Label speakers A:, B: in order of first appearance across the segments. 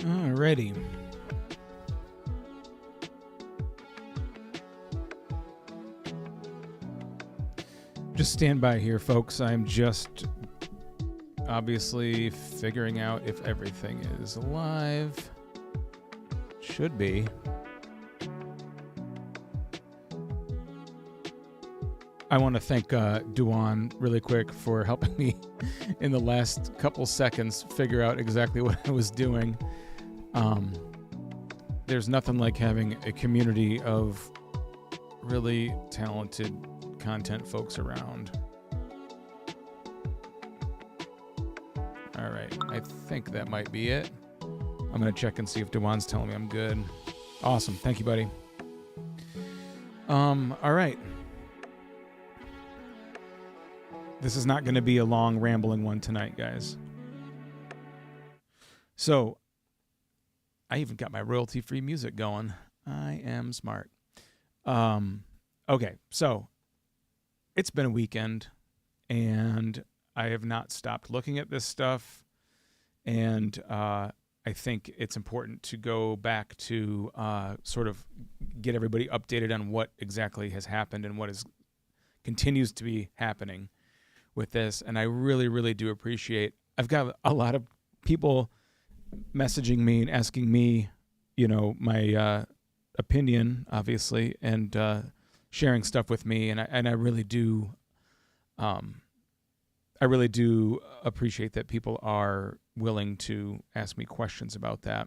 A: Alrighty. Just stand by here, folks. I'm just obviously figuring out if everything is live. Should be. I want to thank Duan really quick for helping me in the last couple seconds figure out exactly what I was doing. There's nothing like having a community of really talented content folks around. All right, I think that might be it. I'm going to check and see if Duan's telling me I'm good. Awesome. Thank you, buddy. All right. This is not going to be a long, rambling one tonight, guys. So, I even got my royalty-free music going. I am smart. Okay, so it's been a weekend, and I have not stopped looking at this stuff, and I think it's important to go back to sort of get everybody updated on what exactly has happened and what continues to be happening with this. And I really, really do appreciate, I've got a lot of people messaging me and asking me, my opinion, obviously, and sharing stuff with me. And I really do, appreciate that people are willing to ask me questions about that,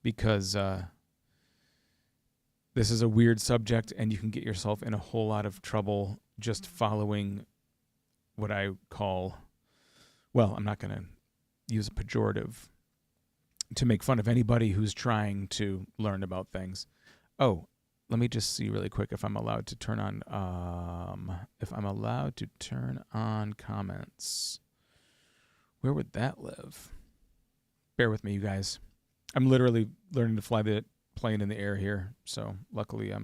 A: because this is a weird subject, and you can get yourself in a whole lot of trouble just following what I call, well, I'm not going to use a pejorative to make fun of anybody who's trying to learn about things. Oh, let me just see really quick if I'm allowed to turn on comments. Where would that live? Bear with me, you guys. I'm literally learning to fly the plane in the air here, so luckily I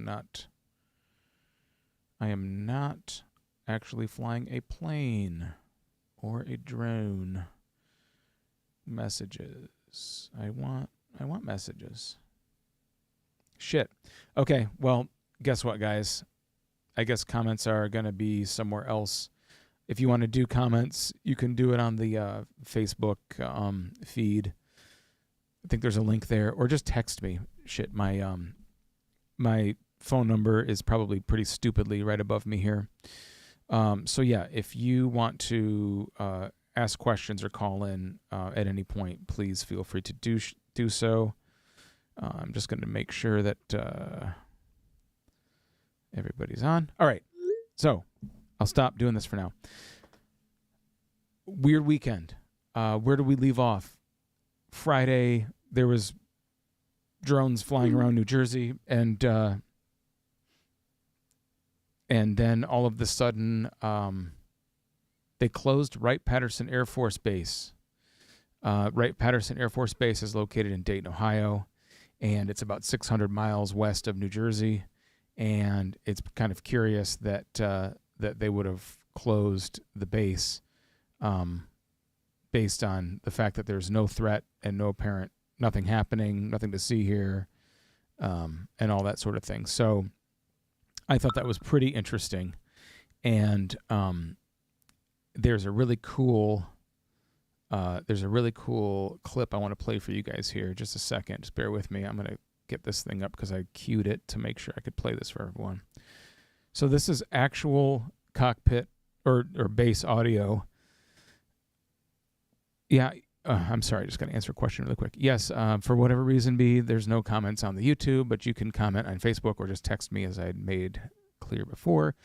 A: am not actually flying a plane or a drone. Messages. I want messages. Shit. Okay, well, guess what, guys? I guess comments are going to be somewhere else. If you want to do comments, you can do it on the Facebook feed. I think there's a link there, or just text me. Shit, my phone number is probably pretty stupidly right above me here. So yeah, if you want to ask questions or call in at any point, please feel free to do so. I'm just going to make sure that everybody's on. All right, so I'll stop doing this for now. Weird weekend. Where do we leave off? Friday, there was drones flying around New Jersey, and then all of a sudden, they closed Wright-Patterson Air Force Base. Wright-Patterson Air Force Base is located in Dayton, Ohio, and it's about 600 miles west of New Jersey. And it's kind of curious that that they would have closed the base based on the fact that there's no threat and nothing happening, nothing to see here, and all that sort of thing. So I thought that was pretty interesting. And there's a really cool clip I want to play for you guys here. Just a second. Just bear with me. I'm going to get this thing up because I queued it to make sure I could play this for everyone. So this is actual cockpit or base audio. Yeah, I'm sorry. I just got to answer a question really quick. Yes, for whatever reason, there's no comments on the YouTube, but you can comment on Facebook or just text me, as I had made clear before.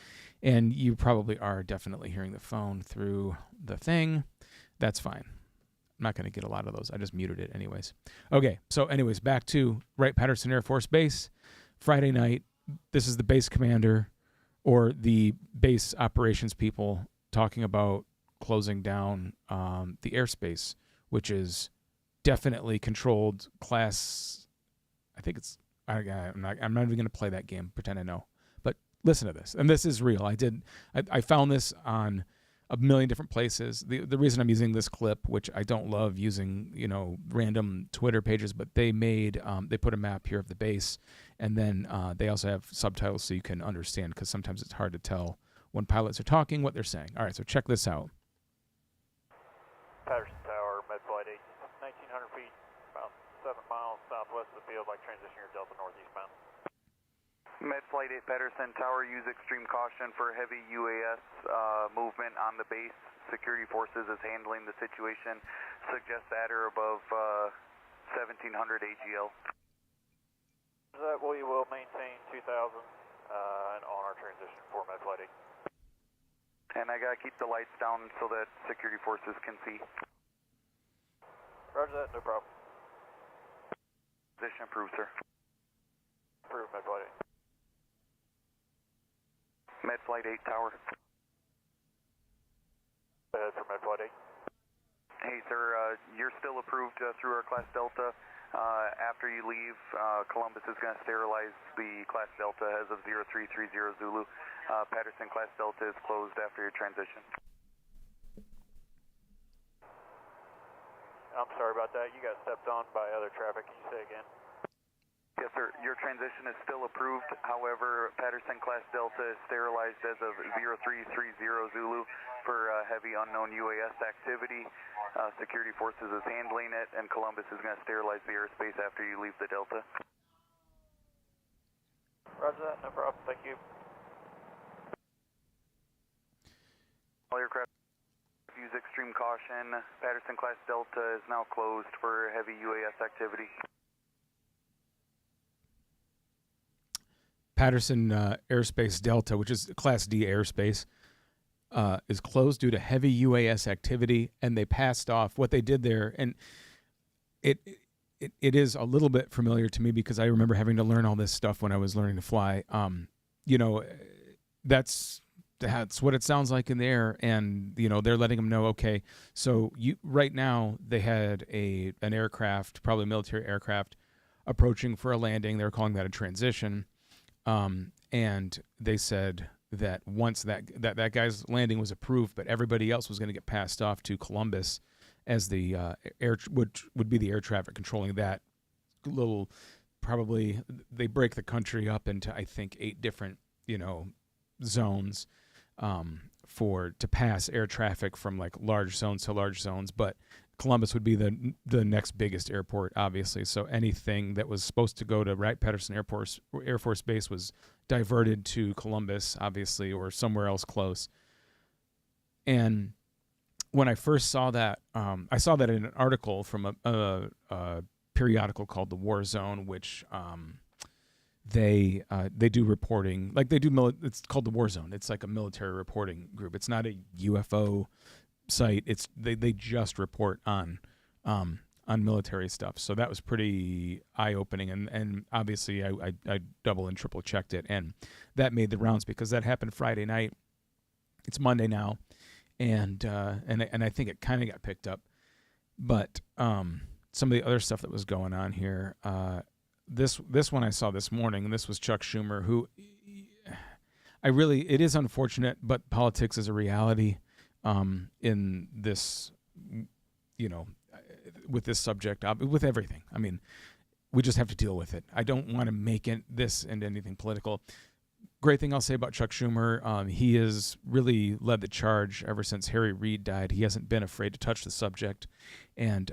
A: And you probably are definitely hearing the phone through the thing. That's fine. I'm not going to get a lot of those. I just muted it anyways. Okay, so anyways, back to Wright-Patterson Air Force Base. Friday night, this is the base commander or the base operations people talking about closing down the airspace, which is definitely controlled class. I think it's, I'm not even going to play that game, pretend I know. But listen to this, and this is real. I found this on a million different places. The reason I'm using this clip, which I don't love using, random Twitter pages, but they put a map here of the base, and then they also have subtitles so you can understand, because sometimes it's hard to tell when pilots are talking what they're saying. All right, so check this out.
B: Patterson Tower, Med Flight 8, 1,900 feet, about 7 miles southwest of the field, like transition your Delta northeastbound.
C: Med Flight 8 Patterson Tower, use extreme caution for heavy UAS movement on the base. Security forces is handling the situation. Suggest at or above 1700 AGL.
B: That we will maintain 2000 and on our transition for Med Flight 8.
C: And I gotta keep the lights down so that security forces can see.
B: Roger that, no problem.
C: Position approved, sir.
B: Approved, Med Flight 8.
C: Med Flight 8 Tower.
B: Ahead for Med Flight 8.
C: Hey, sir, you're still approved through our Class Delta. After you leave, Columbus is going to sterilize the Class Delta as of 0330 Zulu. Patterson Class Delta is closed after your transition.
B: I'm sorry about that. You got stepped on by other traffic. Can you say again?
C: Yes, sir. Your transition is still approved. However, Patterson Class Delta is sterilized as of 0330 Zulu for heavy unknown UAS activity. Security forces is handling it, and Columbus is going to sterilize the airspace after you leave the Delta.
B: Roger that. No problem. Thank you.
C: All aircraft use extreme caution. Patterson Class Delta is now closed for heavy UAS activity.
A: Patterson Airspace Delta, which is Class D airspace, is closed due to heavy UAS activity, and they passed off what they did there. And it is a little bit familiar to me because I remember having to learn all this stuff when I was learning to fly. That's what it sounds like in the air, and they're letting them know, okay, so right now they had an aircraft, probably a military aircraft, approaching for a landing. They're calling that a transition. And they said that once that guy's landing was approved, but everybody else was going to get passed off to Columbus as the would be the air traffic controlling that little. Probably they break the country up into, I think, 8 different zones to pass air traffic from like large zones to large zones, but Columbus would be the next biggest airport, obviously. So anything that was supposed to go to Wright-Patterson Air Force Base was diverted to Columbus, obviously, or somewhere else close. And when I first saw that, I saw that in an article from a periodical called The War Zone, which they do reporting, like they do. It's called The War Zone. It's like a military reporting group. It's not a UFO site. It's they just report on military stuff. So that was pretty eye-opening, and obviously I double and triple checked it, and that made the rounds because that happened Friday night. It's Monday now, and I think it kind of got picked up, but some of the other stuff that was going on here, this one I saw this morning, and this was Chuck Schumer, who it is unfortunate, but politics is a reality. In this, with this subject, with everything. I mean, we just have to deal with it. I don't want to make this into anything political. Great thing I'll say about Chuck Schumer, he has really led the charge ever since Harry Reid died. He hasn't been afraid to touch the subject, and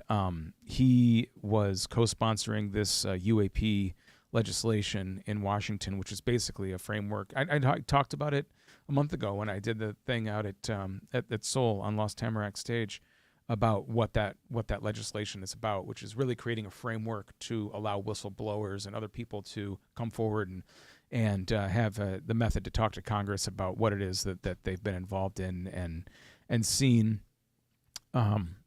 A: he was co-sponsoring this UAP legislation in Washington, which is basically a framework. I talked about it a month ago when I did the thing out at Seoul on Lost Tamarack stage about what that legislation is about, which is really creating a framework to allow whistleblowers and other people to come forward and have the method to talk to Congress about what it is that they've been involved in and seen.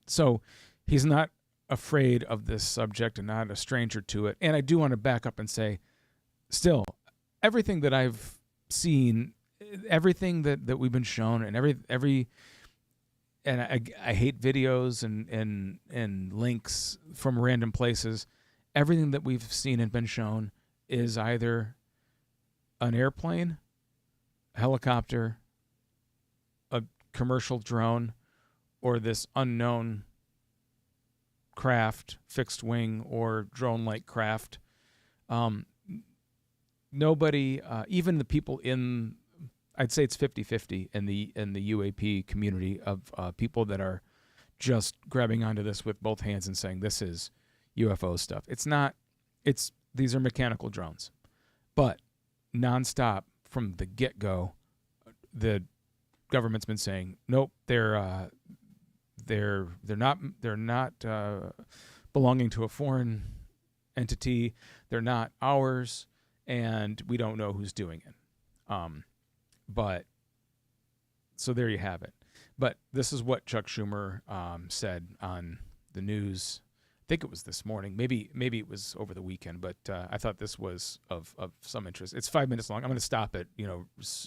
A: So he's not afraid of this subject and not a stranger to it. And I do want to back up and say, still, everything that I've seen, everything that we've been shown, and I hate videos and links from random places. Everything that we've seen and been shown is either an airplane, a helicopter, a commercial drone or this unknown craft, fixed wing or drone-like craft, nobody, even the people in, I'd say it's 50-50 in the UAP community of people that are just grabbing onto this with both hands and saying this is UFO stuff. It's not. These are mechanical drones, but nonstop from the get-go, the government's been saying nope. They're not belonging to a foreign entity. They're not ours, and we don't know who's doing it. But so there you have it. But this is what Chuck Schumer said on the news. I think it was this morning. Maybe it was over the weekend. But I thought this was of some interest. It's 5 minutes long. I'm going to stop it,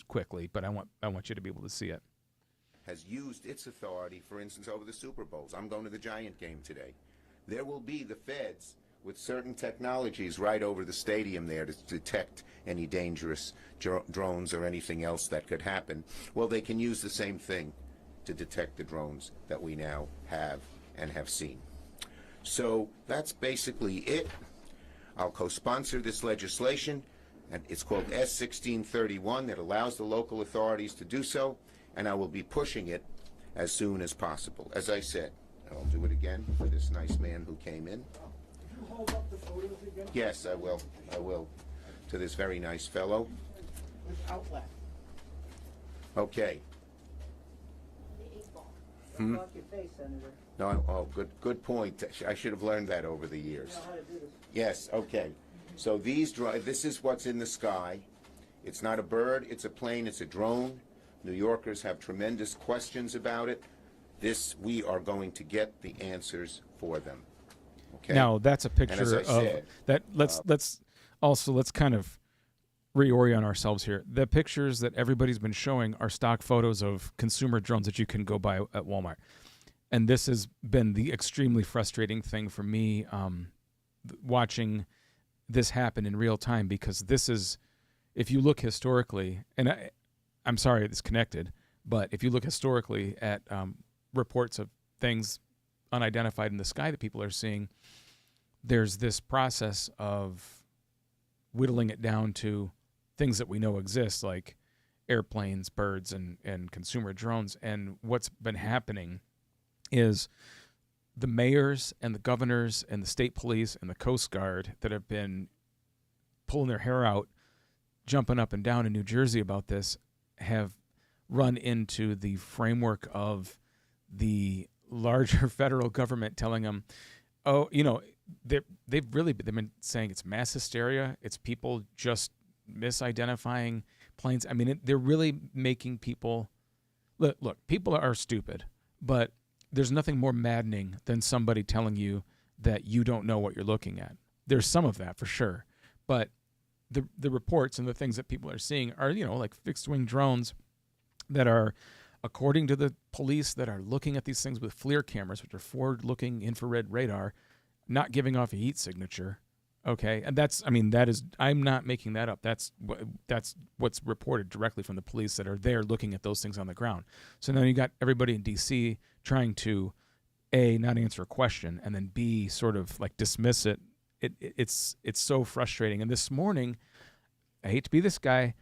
A: quickly. But I want you to be able to see it.
D: Has used its authority, for instance, over the Super Bowls. I'm going to the Giant game today. There will be the feds with certain technologies right over the stadium there to detect any dangerous drones or anything else that could happen. Well, they can use the same thing to detect the drones that we now have and have seen. So that's basically it. I'll co-sponsor this legislation, and it's called S-1631 that allows the local authorities to do so, and I will be pushing it as soon as possible. As I said, I'll do it again for this nice man who came in.
E: You hold up the photos again?
D: Yes, I will. I will. To this very nice fellow.
E: With outlet.
D: Okay.
E: Don't block your face, Senator.
D: No, good point. I should have learned that over the
E: You
D: years.
E: know how to do this.
D: Yes, okay. So this is what's in the sky. It's not a bird, it's a plane, it's a drone. New Yorkers have tremendous questions about it. We are going to get the answers for them. Okay?
A: Now that's a picture
D: as I
A: of
D: said,
A: that. Let's kind of reorient ourselves here. The pictures that everybody's been showing are stock photos of consumer drones that you can go buy at Walmart, and this has been the extremely frustrating thing for me, watching this happen in real time, because this is, if you look historically, and I'm sorry it's connected, but if you look historically at reports of things unidentified in the sky that people are seeing, there's this process of whittling it down to things that we know exist, like airplanes, birds, and consumer drones. And what's been happening is the mayors and the governors and the state police and the Coast Guard that have been pulling their hair out, jumping up and down in New Jersey about this, have run into the framework of the larger federal government telling them, oh, they've been saying it's mass hysteria. It's people just misidentifying planes. I mean, they're really making people look. People are stupid, but there's nothing more maddening than somebody telling you that you don't know what you're looking at. There's some of that for sure, but the reports and the things that people are seeing are, like fixed wing drones that are, according to the police, that are looking at these things with FLIR cameras, which are forward-looking infrared radar, not giving off a heat signature. Okay, and I'm not making that up. That's what's reported directly from the police that are there looking at those things on the ground. So now you got everybody in D.C. trying to, A, not answer a question, and then B, sort of like dismiss it. It's so frustrating. And this morning, I hate to be this guy,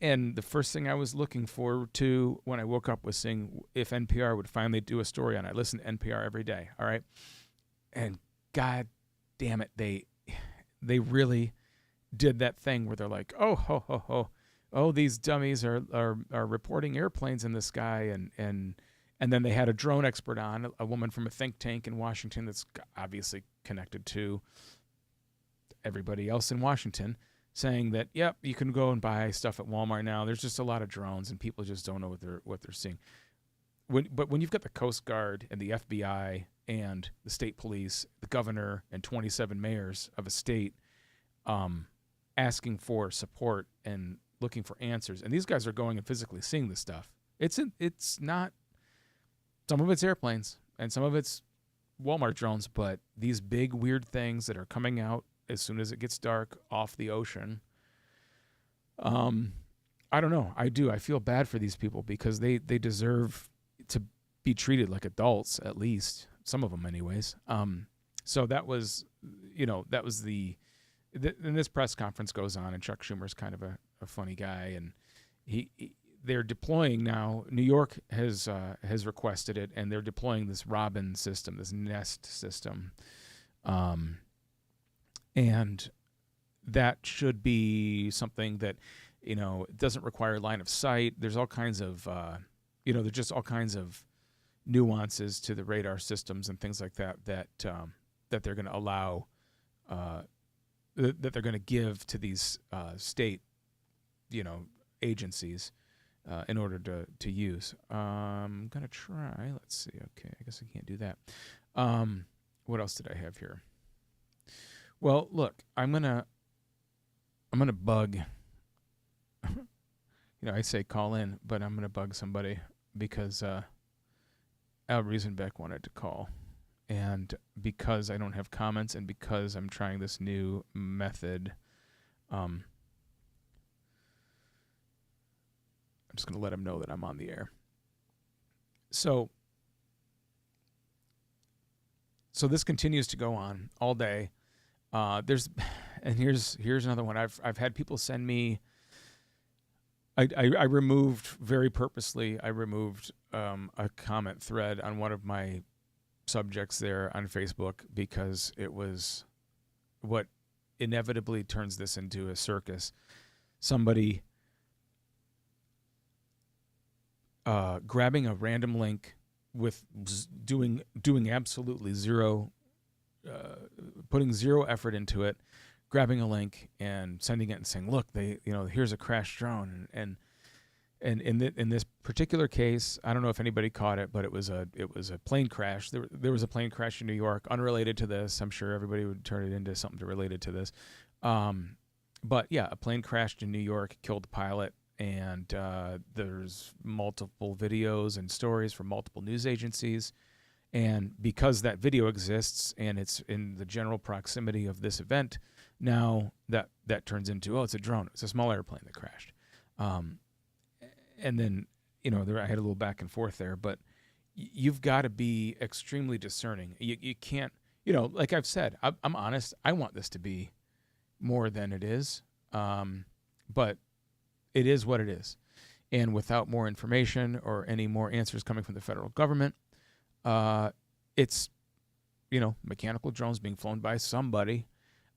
A: and the first thing I was looking forward to when I woke up was seeing if NPR would finally do a story on it. I listen to NPR every day, all right? And God damn it, they really did that thing where they're like, oh, these dummies are reporting airplanes in the sky, and then they had a drone expert on, a woman from a think tank in Washington that's obviously connected to everybody else in Washington, saying that, yep, you can go and buy stuff at Walmart now. There's just a lot of drones, and people just don't know what they're seeing. But when you've got the Coast Guard and the FBI and the state police, the governor, and 27 mayors of a state asking for support and looking for answers, and these guys are going and physically seeing this stuff. It's not. Some of it's airplanes and some of it's Walmart drones, but these big weird things that are coming out as soon as it gets dark off the ocean, I don't know. I do. I feel bad for these people because they deserve to be treated like adults, at least some of them, anyways. So that was, that was and this press conference goes on, and Chuck Schumer's kind of a funny guy, and they're deploying now. New York has requested it, and they're deploying this Robin system, this Nest system, and that should be something that, it doesn't require line of sight. There's all kinds of, there's just all kinds of nuances to the radar systems and things like that that they're going to allow, that they're going to give to these state, agencies in order to use. I'm going to try. Let's see. Okay, I guess I can't do that. What else did I have here? Well, look, I'm gonna bug. I say call in, but I'm gonna bug somebody because Al Riesenbeck wanted to call, and because I don't have comments, and because I'm trying this new method, I'm just gonna let him know that I'm on the air. So this continues to go on all day. Here's another one. I've had people send me. I removed very purposely. I removed a comment thread on one of my subjects there on Facebook because it was what inevitably turns this into a circus. Somebody grabbing a random link with doing absolutely zero. Putting zero effort into it, grabbing a link and sending it and saying, "Look, here's a crashed drone." And in this particular case, I don't know if anybody caught it, but it was a plane crash. There was a plane crash in New York, unrelated to this. I'm sure everybody would turn it into something related to this. But yeah, a plane crashed in New York, killed the pilot, and there's multiple videos and stories from multiple news agencies. And because that video exists and it's in the general proximity of this event, now that turns into, it's a drone. It's a small airplane that crashed. And then, I had a little back and forth there, but you've got to be extremely discerning. You can't, like I've said, I'm honest. I want this to be more than it is. But it is what it is. And without more information or any more answers coming from the federal government, it's, mechanical drones being flown by somebody.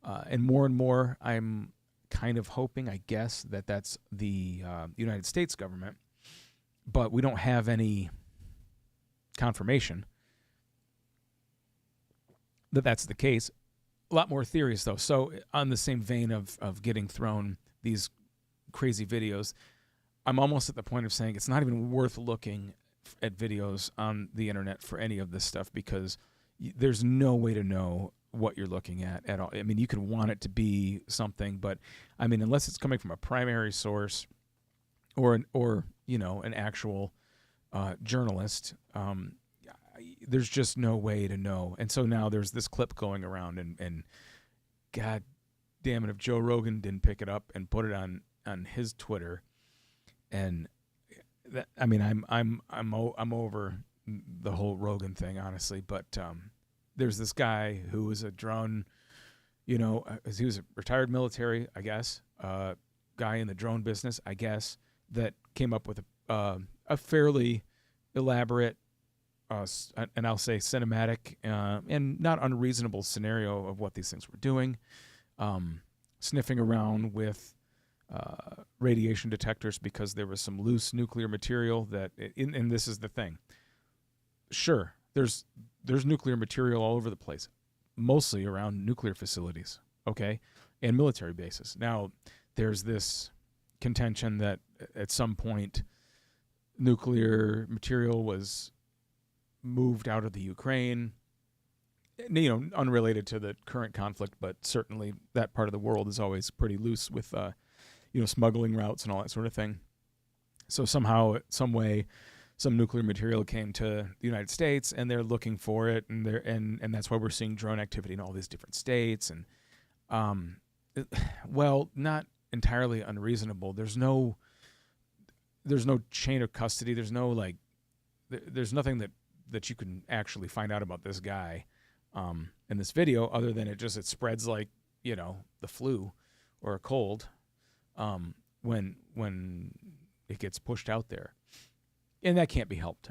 A: And more, I'm kind of hoping, I guess, that that's the United States government. But we don't have any confirmation that that's the case. A lot more theories, though. So on the same vein of getting thrown these crazy videos, I'm almost at the point of saying it's not even worth looking at videos on the internet for any of this stuff because there's no way to know what you're looking at all. I mean, you could want it to be something, but I mean, unless it's coming from a primary source or an actual journalist, there's just no way to know. And so now there's this clip going around, and God damn it, if Joe Rogan didn't pick it up and put it on his Twitter, and that, I mean, I'm over the whole Rogan thing, honestly. But there's this guy who was a drone, he was a retired military, I guess, guy in the drone business, I guess, that came up with a fairly elaborate, and I'll say cinematic and not unreasonable scenario of what these things were doing, sniffing around with radiation detectors because there was some loose nuclear material and this is the thing. Sure, there's nuclear material all over the place, mostly around nuclear facilities, okay, and military bases. Now, there's this contention that at some point nuclear material was moved out of the Ukraine, unrelated to the current conflict, but certainly that part of the world is always pretty loose with smuggling routes and all that sort of thing. So somehow, some way, some nuclear material came to the United States, and they're looking for it, and and that's why we're seeing drone activity in all these different states. And well, not entirely unreasonable. There's no there's no chain of custody. There's no like, there's nothing that you can actually find out about this guy in this video, other than it spreads like, you know, the flu or a cold when it gets pushed out there, and that can't be helped.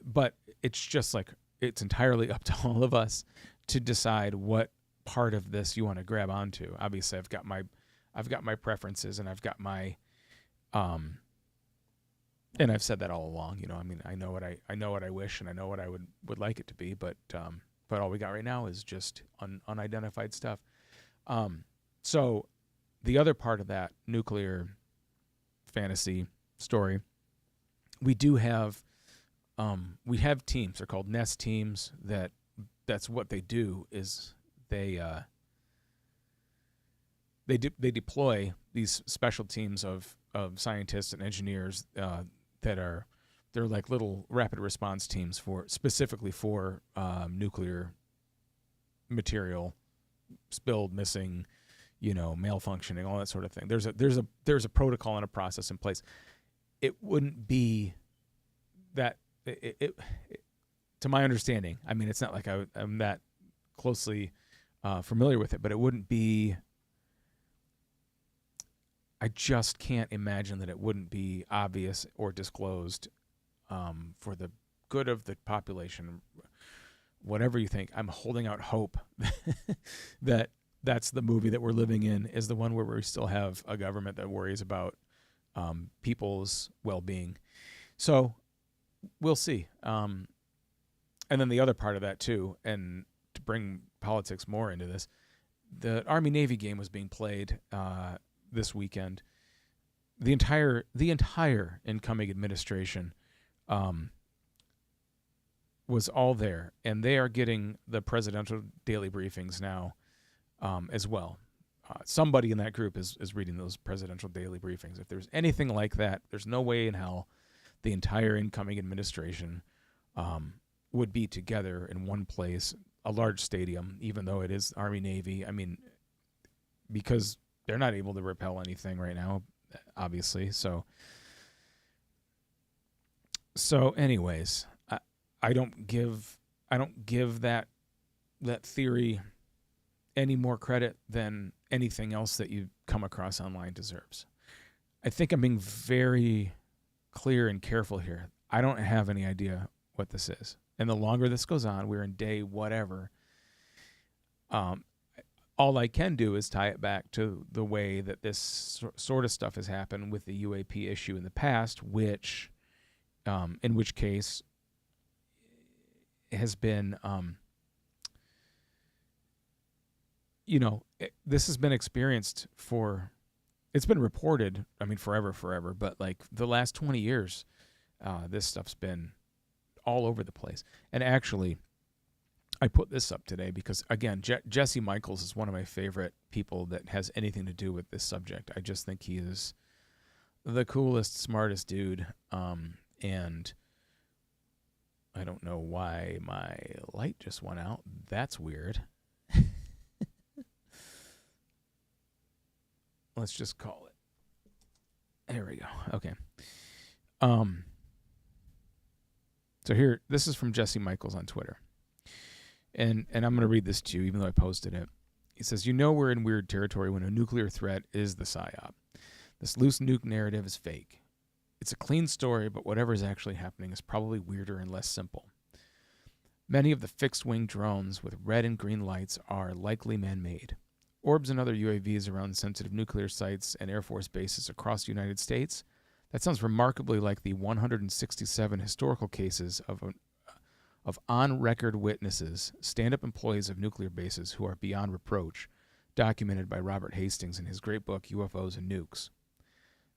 A: But it's just like, it's entirely up to all of us to decide what part of this you want to grab onto. Obviously, I've got my preferences, and I've got my and I've said that all along. You know, I mean, I know what I wish, and I know what I would like it to be, but all we got right now is just unidentified stuff. So the other part of that nuclear fantasy story, we have teams. They're called NEST teams. That's what they do, is they deploy these special teams of scientists and engineers they're like little rapid response teams specifically for nuclear material spilled, missing, you know, malfunctioning, all that sort of thing. There's a protocol and a process in place. It wouldn't be that it to my understanding. I mean, it's not like I'm that closely familiar with it, but it wouldn't be. I just can't imagine that it wouldn't be obvious or disclosed for the good of the population. Whatever you think, I'm holding out hope that that's the movie that we're living in, is the one where we still have a government that worries about people's well-being. So we'll see. And then the other part of that too, and to bring politics more into this, the Army-Navy game was being played this weekend. The entire incoming administration was all there, and they are getting the presidential daily briefings now as well. Somebody in that group is reading those presidential daily briefings. If there's anything like that, there's no way in hell the entire incoming administration would be together in one place, a large stadium, even though it is Army-Navy. I mean, because they're not able to repel anything right now, obviously. So anyways, I don't give that theory any more credit than anything else that you come across online deserves. I think I'm being very clear and careful here. I don't have any idea what this is. And the longer this goes on, we're in day whatever, all I can do is tie it back to the way that this sort of stuff has happened with the UAP issue in the past, which, in which case, has been, this has been experienced it's been reported, I mean, forever, but like the last 20 years, this stuff's been all over the place. And actually, I put this up today because, again, Jesse Michaels is one of my favorite people that has anything to do with this subject. I just think he is the coolest, smartest dude. And I don't know why my light just went out. That's weird. Let's just call it. There we go. Okay. So here, this is from Jesse Michaels on Twitter. And I'm going to read this to you, even though I posted it. He says, we're in weird territory when a nuclear threat is the PSYOP. This loose nuke narrative is fake. It's a clean story, but whatever is actually happening is probably weirder and less simple. Many of the fixed-wing drones with red and green lights are likely man-made. Orbs and other UAVs around sensitive nuclear sites and Air Force bases across the United States. That sounds remarkably like the 167 historical cases of on-record witnesses, stand-up employees of nuclear bases who are beyond reproach, documented by Robert Hastings in his great book, UFOs and Nukes.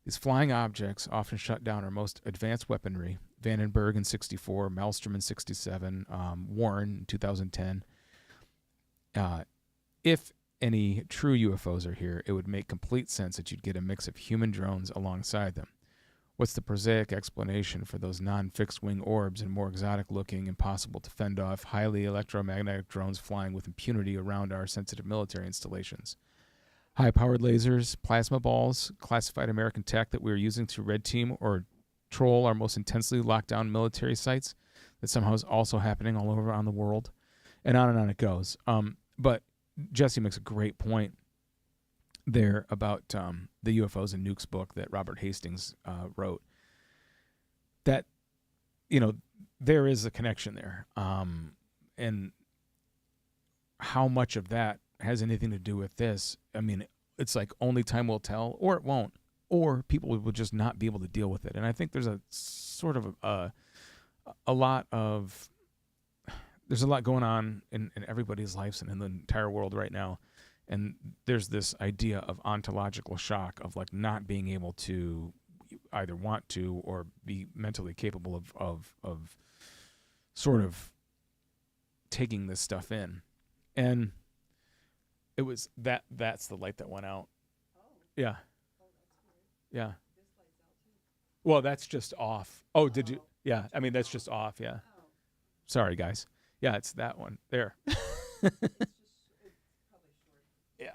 A: These flying objects often shut down our most advanced weaponry, Vandenberg in 1964, Malmstrom in 1967, Warren in 2010. If any true UFOs are here, it would make complete sense that you'd get a mix of human drones alongside them. What's the prosaic explanation for those non-fixed-wing orbs and more exotic-looking, impossible to fend off, highly electromagnetic drones flying with impunity around our sensitive military installations? High-powered lasers, plasma balls, classified American tech that we are using to red team or control our most intensely locked down military sites that somehow is also happening all over around the world, and on it goes. But Jesse makes a great point there about the UFOs and Nukes book that Robert Hastings wrote, that, there is a connection there. And how much of that has anything to do with this? I mean, it's like only time will tell, or it won't, or people will just not be able to deal with it. And I think there's a sort of there's a lot going on in everybody's lives and in the entire world right now. And there's this idea of ontological shock of like not being able to either want to or be mentally capable of sort of taking this stuff in. And it was that's the light that went out. Yeah. Yeah. Well, that's just off. Oh, did you? Yeah. I mean, that's just off. Yeah. Sorry, guys. Yeah, it's that one there. Yeah.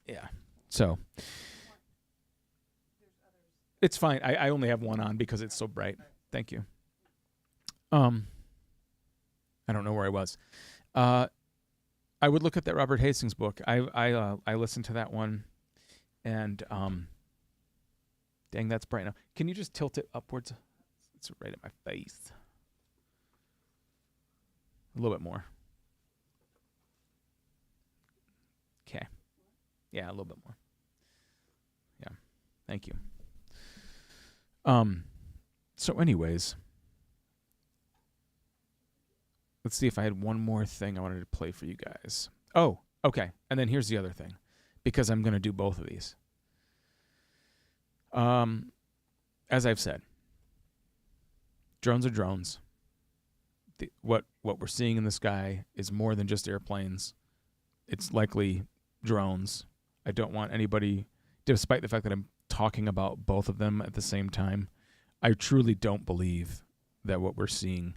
A: Yeah. So it's fine. I only have one on because it's so bright. Thank you. I don't know where I was. I would look at that Robert Hastings book. I listened to that one, and dang, that's bright now. Can you just tilt it upwards? It's right at my face. A little bit more. Okay. Yeah, a little bit more. Yeah. Thank you. So anyways, let's see if I had one more thing I wanted to play for you guys. Oh, okay. And then here's the other thing, because I'm going to do both of these. As I've said, drones are drones. What we're seeing in the sky is more than just airplanes. It's likely drones. I don't want anybody, despite the fact that I'm talking about both of them at the same time, I truly don't believe that what we're seeing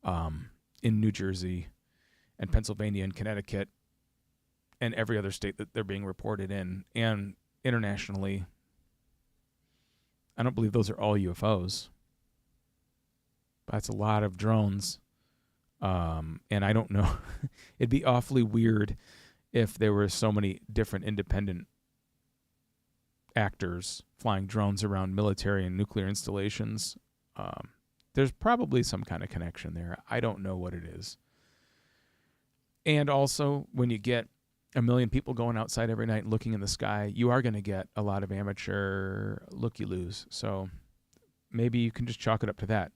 A: in New Jersey and Pennsylvania and Connecticut and every other state that they're being reported in and internationally, I don't believe those are all UFOs. That's a lot of drones. And I don't know. It'd be awfully weird if there were so many different independent actors flying drones around military and nuclear installations. There's probably some kind of connection there. I don't know what it is. And also, when you get 1 million people going outside every night and looking in the sky, you are going to get a lot of amateur looky-loos. So maybe you can just chalk it up to that.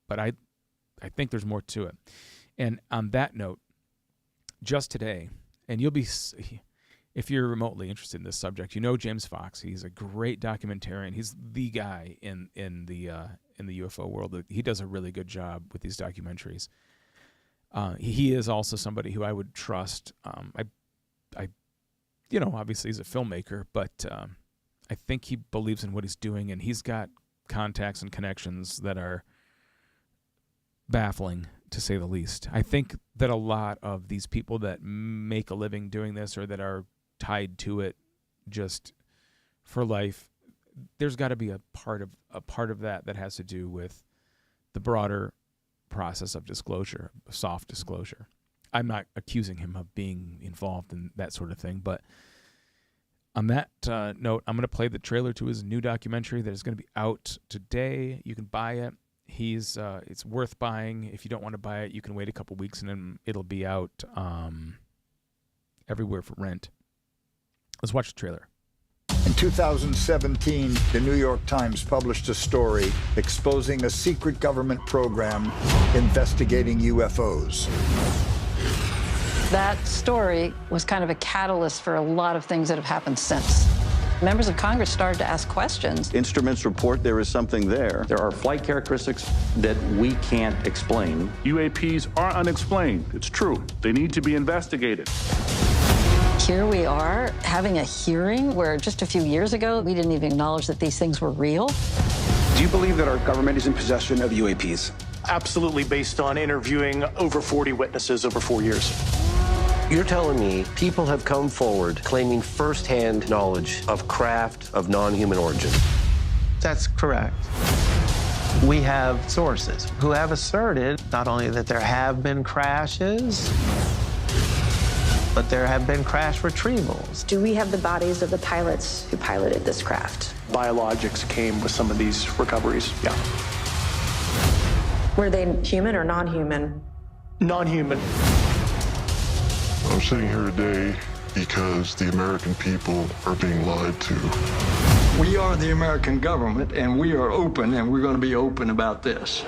A: But I think there's more to it. And on that note, just today, and you'll be, if you're remotely interested in this subject, you know James Fox. He's a great documentarian. He's the guy in the UFO world. He does a really good job with these documentaries. He is also somebody who I would trust. Obviously he's a filmmaker, but I think he believes in what he's doing, and he's got contacts and connections that are baffling, to say the least. I think that a lot of these people that make a living doing this or that are tied to it just for life, there's got to be a part of that has to do with the broader process of disclosure, soft disclosure. I'm not accusing him of being involved in that sort of thing, but on that note, I'm going to play the trailer to his new documentary that is going to be out today. You can buy it. It's worth buying. If you don't want to buy it, you can wait a couple weeks and then it'll be out everywhere for rent. Let's watch the trailer.
F: In 2017, the New York Times published a story exposing a secret government program investigating UFOs.
G: That story was kind of a catalyst for a lot of things that have happened since. Members of Congress started to ask questions.
H: Instruments report there is something there.
I: There are flight characteristics that we can't explain.
J: UAPs are unexplained. It's true. They need to be investigated.
G: Here we are having a hearing where just a few years ago, we didn't even acknowledge that these things were real.
K: Do you believe that our government is in possession of UAPs?
L: Absolutely, based on interviewing over 40 witnesses over 4 years.
M: You're telling me people have come forward claiming firsthand knowledge of craft of non-human origin? That's correct. We have sources who have asserted not only that there have been crashes, but there have been crash retrievals.
N: Do we have the bodies of the pilots who piloted this craft?
L: Biologics came with some of these recoveries, yeah.
N: Were they human or non-human?
L: Non-human.
O: I'm sitting here today because the American people are being lied to.
P: We are the American government, and we are open, and we're going to be open about this.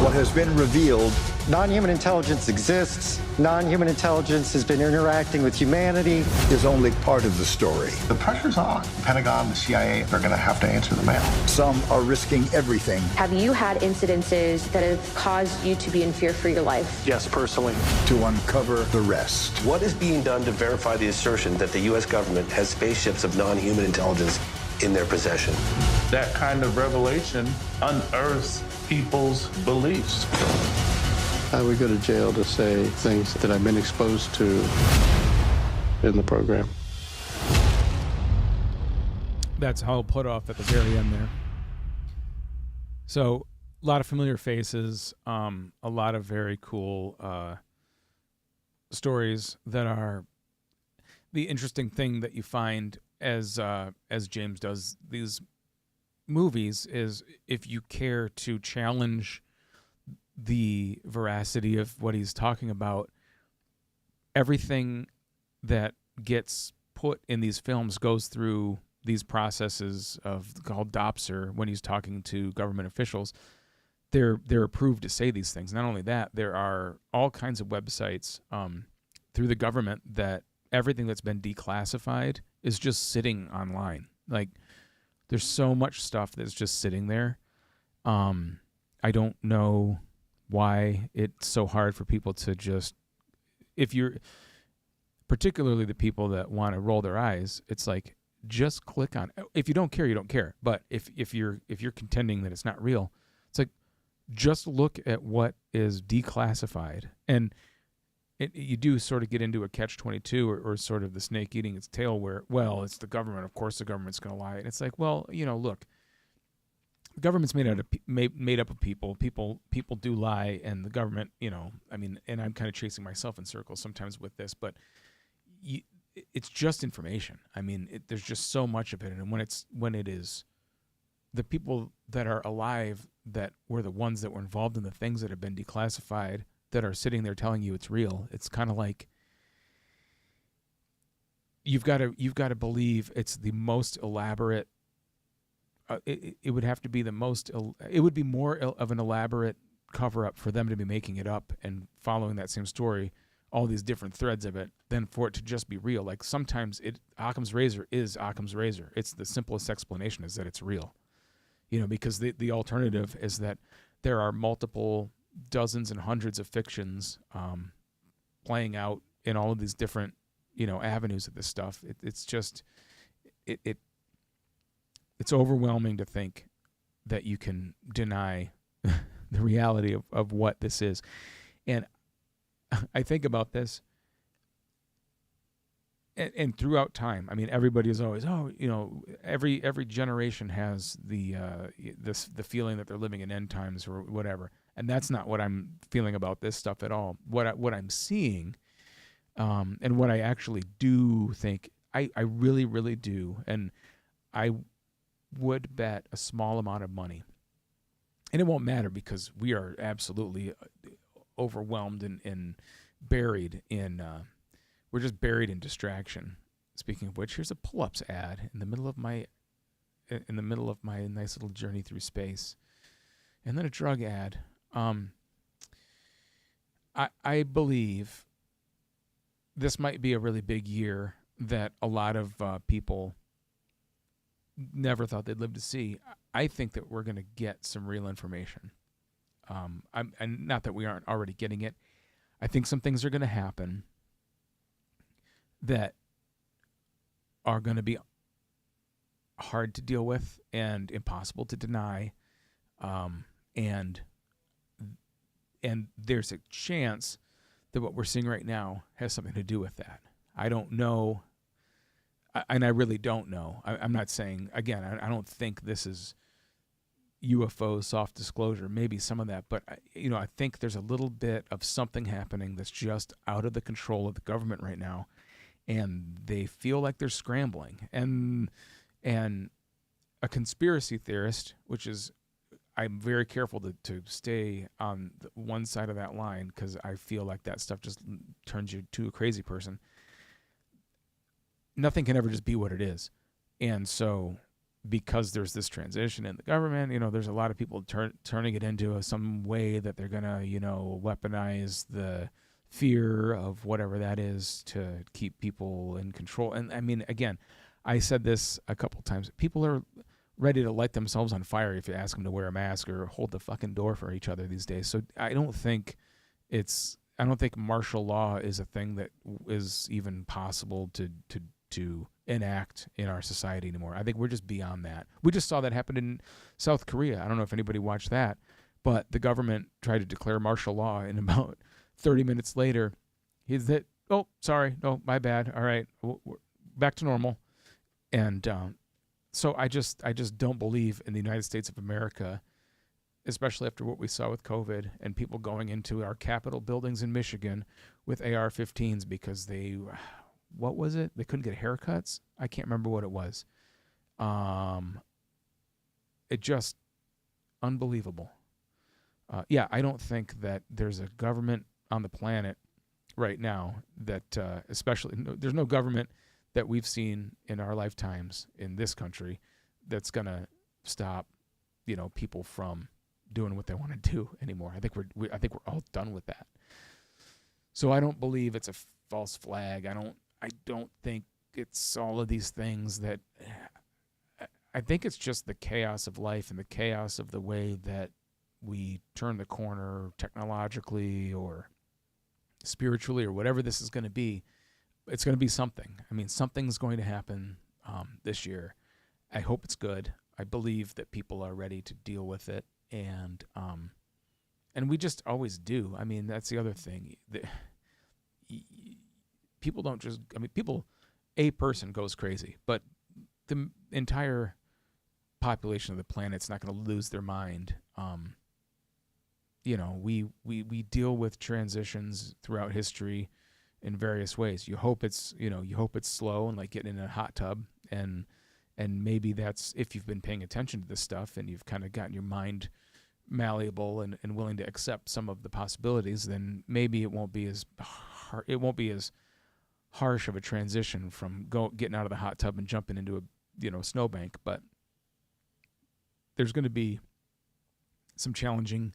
F: What has been revealed:
M: non-human intelligence exists. Non-human intelligence has been interacting with humanity.
F: Is only part of the story.
Q: The pressure's on. The Pentagon, the CIA, they're going to have to answer the mail.
F: Some are risking everything.
N: Have you had incidences that have caused you to be in fear for your life?
L: Yes, personally.
F: To uncover the rest.
M: What is being done to verify the assertion that the U.S. government has spaceships of non-human intelligence in their possession?
R: That kind of revelation unearths people's beliefs.
S: I would go to jail to say things that I've been exposed to in the program.
A: That's how put off at the very end there. So, a lot of familiar faces, a lot of very cool stories that are the interesting thing that you find as James does these movies is if you care to challenge the veracity of what he's talking about, everything that gets put in these films goes through these processes called DOPSR when he's talking to government officials. They're approved to say these things. Not only that, there are all kinds of websites through the government that everything that's been declassified is just sitting online. Like, there's so much stuff that's just sitting there. I don't know why it's so hard for people to just, if you're, particularly the people that want to roll their eyes, it's like, just click on, if you don't care, you don't care. But if you're contending that it's not real, it's like, just look at what is declassified. And you do sort of get into a catch-22 or sort of the snake eating its tail where, well, it's the government. Of course the government's going to lie. And it's like, well, look, the government's made up of people. People do lie, and the government, and I'm kind of chasing myself in circles sometimes with this, but it's just information. There's just so much of it. And when it is the people that are alive that were the ones that were involved in the things that have been declassified that are sitting there telling you it's real, it's kind of like you've got to believe it's the most elaborate. It would have to be the most. It would be more of an elaborate cover up for them to be making it up and following that same story, all these different threads of it, than for it to just be real. Like sometimes Occam's razor is Occam's razor. It's the simplest explanation is that it's real, because the alternative is that there are multiple dozens and hundreds of fictions playing out in all of these different avenues of this stuff. It's just it's overwhelming to think that you can deny the reality of what this is. And I think about this and throughout time, everybody is always, every generation has the feeling that they're living in end times or whatever. And that's not what I'm feeling about this stuff at all. What I'm seeing, and what I actually do think, I really, really do, and I would bet a small amount of money, and it won't matter because we are absolutely overwhelmed and buried in, we're just buried in distraction. Speaking of which, here's a pull-ups ad in the middle of my nice little journey through space, and then a drug ad. I believe this might be a really big year that a lot of people never thought they'd live to see. I think that we're going to get some real information. And not that we aren't already getting it. I think some things are going to happen that are going to be hard to deal with and impossible to deny. And there's a chance that what we're seeing right now has something to do with that. I don't know, and I really don't know. I'm not saying, again, I don't think this is UFO soft disclosure, maybe some of that, but I think there's a little bit of something happening that's just out of the control of the government right now, and they feel like they're scrambling. And a conspiracy theorist, which is, I'm very careful to stay on one side of that line because I feel like that stuff just turns you to a crazy person. Nothing can ever just be what it is. And so because there's this transition in the government, there's a lot of people turning it into some way that they're going to, weaponize the fear of whatever that is to keep people in control. And I mean, again, I said this a couple times. People are ready to light themselves on fire if you ask them to wear a mask or hold the fucking door for each other these days. So I don't think martial law is a thing that is even possible to enact in our society anymore. I think we're just beyond that. We just saw that happen in South Korea. I don't know if anybody watched that, but the government tried to declare martial law, and about 30 minutes later, oh, sorry, no, my bad. All right, we're back to normal. And so I just don't believe in the United States of America, especially after what we saw with COVID and people going into our Capitol buildings in Michigan with AR-15s because what was it? They couldn't get haircuts? I can't remember what it was. It just unbelievable. I don't think that there's a government on the planet right now that, there's no government that we've seen in our lifetimes in this country that's going to stop, people from doing what they want to do anymore. I think we're all done with that. So I don't believe it's a false flag. I don't think it's all of these things that I think it's just the chaos of life and the chaos of the way that we turn the corner technologically or spiritually or whatever this is going to be. It's going to be something. I mean, something's going to happen this year. I hope it's good. I believe that people are ready to deal with it, and we just always do. I mean, that's the other thing. People don't just. I mean, a person goes crazy, but the entire population of the planet's not going to lose their mind. We deal with transitions throughout history in various ways. You hope it's slow and like getting in a hot tub, and maybe that's if you've been paying attention to this stuff and you've kind of gotten your mind malleable and willing to accept some of the possibilities, then maybe it won't be as harsh of a transition from getting out of the hot tub and jumping into a snowbank. But there's going to be some challenging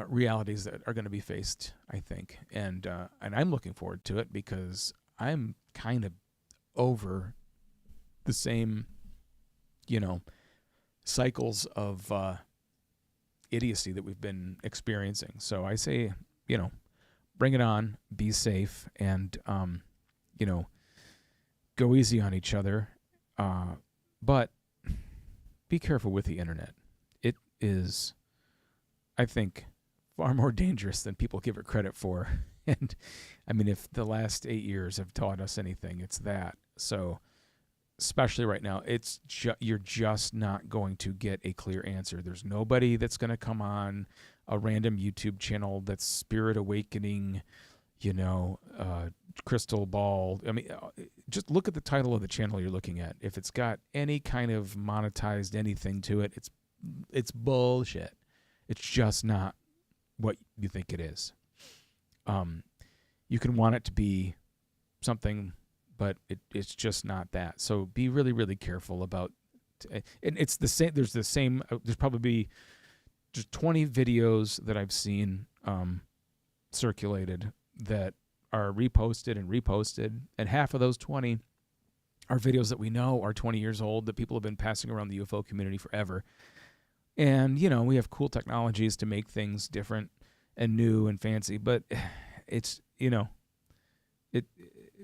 A: realities that are going to be faced, I think, and I'm looking forward to it because I'm kind of over the same, cycles of idiocy that we've been experiencing. So I say, bring it on, be safe, and go easy on each other, but be careful with the internet. It is, I think, far more dangerous than people give it credit for. And I mean, if the last 8 years have taught us anything, it's that. So especially right now, you're just not going to get a clear answer. There's nobody that's going to come on a random YouTube channel that's Spirit Awakening, crystal ball. I mean, just look at the title of the channel you're looking at. If it's got any kind of monetized anything to it, it's bullshit. It's just not what you think it is. You can want it to be something, but it's just not that. So be really, really careful about. And it's the same. There's probably just 20 videos that I've seen circulated that are reposted, and half of those 20 are videos that we know are 20 years old that people have been passing around the UFO community forever. And, we have cool technologies to make things different and new and fancy, but it's,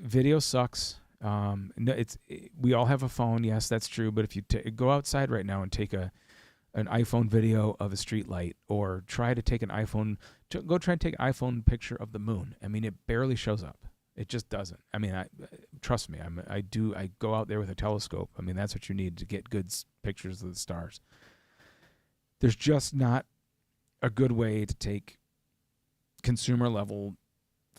A: video sucks. We all have a phone. Yes, that's true. But if you go outside right now and take an iPhone video of a street light, or try to take an iPhone picture of the moon. I mean, it barely shows up. It just doesn't. I mean, Trust me, I go out there with a telescope. I mean, that's what you need to get good pictures of the stars. There's just not a good way to take consumer level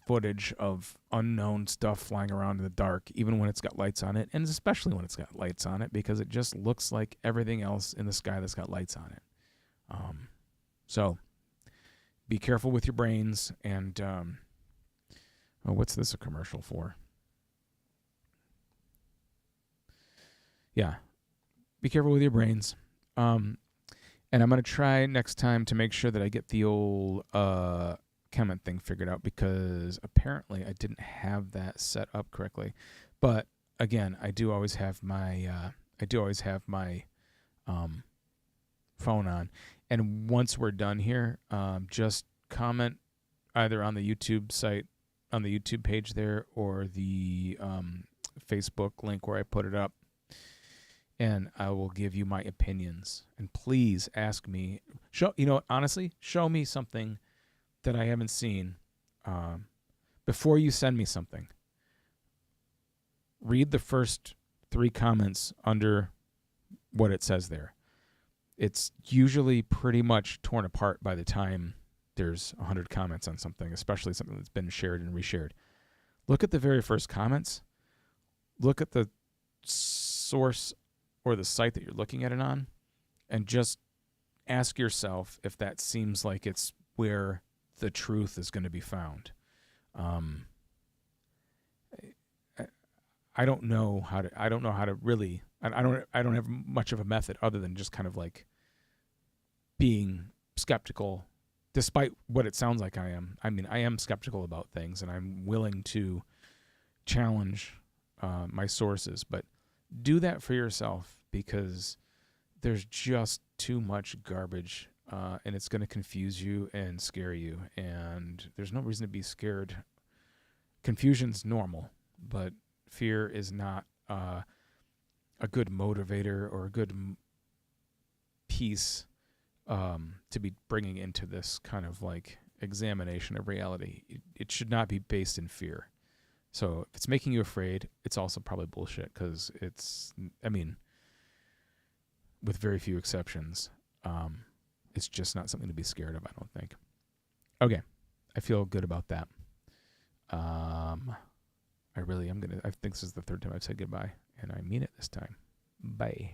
A: footage of unknown stuff flying around in the dark, even when it's got lights on it, and especially when it's got lights on it, because it just looks like everything else in the sky that's got lights on it. So be careful with your brains. And what's this a commercial for? Yeah, be careful with your brains. And I'm going to try next time to make sure that I get the old comment thing figured out, because apparently I didn't have that set up correctly. But again, I do always have my phone on. And once we're done here, just comment either on the YouTube site, on the YouTube page there, or the Facebook link where I put it up, and I will give you my opinions. And please ask me, honestly, show me something that I haven't seen before you send me something. Read the first 3 comments under what it says there. It's usually pretty much torn apart by the time there's 100 comments on something, especially something that's been shared and reshared. Look at the very first comments. Look at the source or the site that you're looking at it on, and just ask yourself if that seems like it's where the truth is going to be found. I don't know how to really. I don't have much of a method other than just kind of like being skeptical, despite what it sounds like I am. I mean, I am skeptical about things, and I'm willing to challenge my sources. But do that for yourself, because there's just too much garbage, and it's going to confuse you and scare you. And there's no reason to be scared. Confusion's normal, but fear is not a good motivator or a good piece to be bringing into this kind of like examination of reality. It should not be based in fear. So if it's making you afraid, it's also probably bullshit, because with very few exceptions, it's just not something to be scared of, I don't think. Okay, I feel good about that. I really am I think this is the 3rd time I've said goodbye, and I mean it this time. Bye.